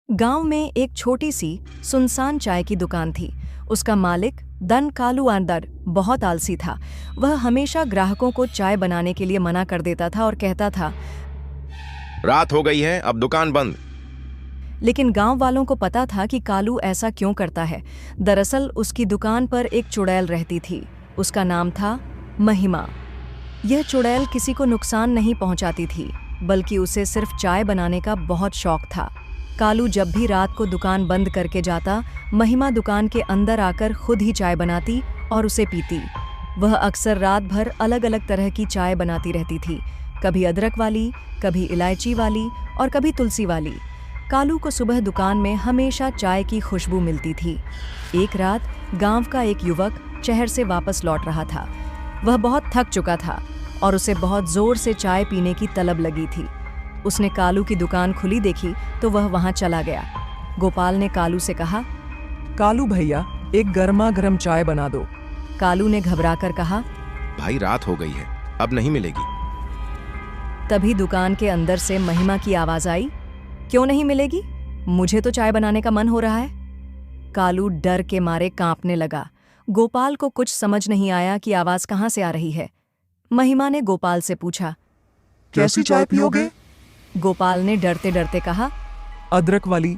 गांव में एक छोटी सी सुनसान चाय की दुकान थी। उसका मालिक दन कालू आंदर बहुत आलसी था। वह हमेशा ग्राहकों को चाय बनाने के लिए मना कर देता था और कहता था, रात हो गई है, अब दुकान बंद। लेकिन गांव वालों को पता था कि कालू ऐसा क्यों करता है। दरअसल उसकी दुकान पर एक चुड़ैल रहती थी। उसका नाम था महिमा। यह चुड़ैल किसी को नुकसान नहीं पहुंचाती थी, बल्कि उसे सिर्फ चाय बनाने का बहुत शौक था। कालू जब भी रात को दुकान बंद करके जाता, महिमा दुकान के अंदर आकर खुद ही चाय बनाती और उसे पीती। वह अक्सर रात भर अलग अलग तरह की चाय बनाती रहती थी, कभी अदरक वाली, कभी इलायची वाली और कभी तुलसी वाली। कालू को सुबह दुकान में हमेशा चाय की खुशबू मिलती थी। एक रात गांव का एक युवक शहर से वापस लौट रहा था। वह बहुत थक चुका था और उसे बहुत जोर से चाय पीने की तलब लगी थी। उसने कालू की दुकान खुली देखी तो वह वहां चला गया। गोपाल ने कालू से कहा, कालू भैया, एक गर्मा गर्म चाय बना दो। कालू ने घबराकर कहा। भाई रात हो गई है, अब नहीं मिलेगी। तभी दुकान के अंदर से महिमा की आवाज आई, क्यों नहीं मिलेगी? मुझे तो चाय बनाने का मन हो रहा है। कालू डर के मारे कांपने लगा। गोपाल को कुछ समझ नहीं आया कि आवाज कहां से आ रही है। महिमा ने गोपाल से पूछा, कैसी चाय पियोगे? गोपाल ने डरते डरते कहा, अदरक वाली।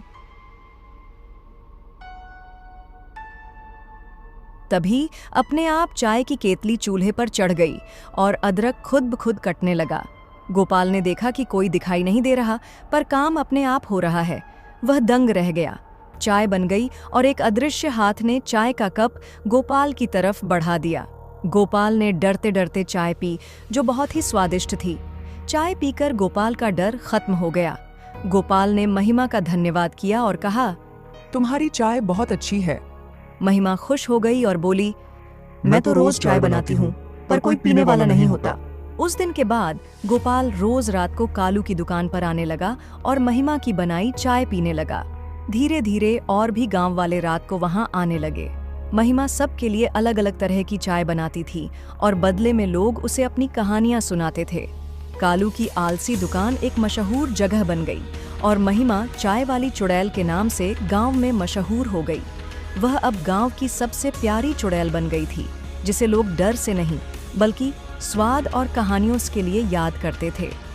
तभी अपने आप चाय की केतली चूल्हे पर चढ़ गई और अदरक खुद ब खुद कटने लगा। गोपाल ने देखा कि कोई दिखाई नहीं दे रहा, पर काम अपने आप हो रहा है। वह दंग रह गया। चाय बन गई और एक अदृश्य हाथ ने चाय का कप गोपाल की तरफ बढ़ा दिया। गोपाल ने डरते डरते चाय पी, जो बहुत ही स्वादिष्ट थी। चाय पीकर गोपाल का डर खत्म हो गया। गोपाल ने महिमा का धन्यवाद किया और कहा, तुम्हारी चाय बहुत अच्छी है। महिमा खुश हो गई और बोली, मैं तो रोज चाय बनाती हूँ, पर कोई पीने वाला नहीं होता। उस दिन के बाद गोपाल रोज रात को कालू की दुकान पर आने लगा और महिमा की बनाई चाय पीने लगा। धीरे धीरे और भी गांव वाले रात को वहां आने लगे। महिमा सबके लिए अलग अलग तरह की चाय बनाती थी और बदले में लोग उसे अपनी कहानियां सुनाते थे। कालू की आलसी दुकान एक मशहूर जगह बन गई और महिमा चाय वाली चुड़ैल के नाम से गांव में मशहूर हो गई। वह अब गांव की सबसे प्यारी चुड़ैल बन गई थी, जिसे लोग डर से नहीं बल्कि स्वाद और कहानियों के लिए याद करते थे।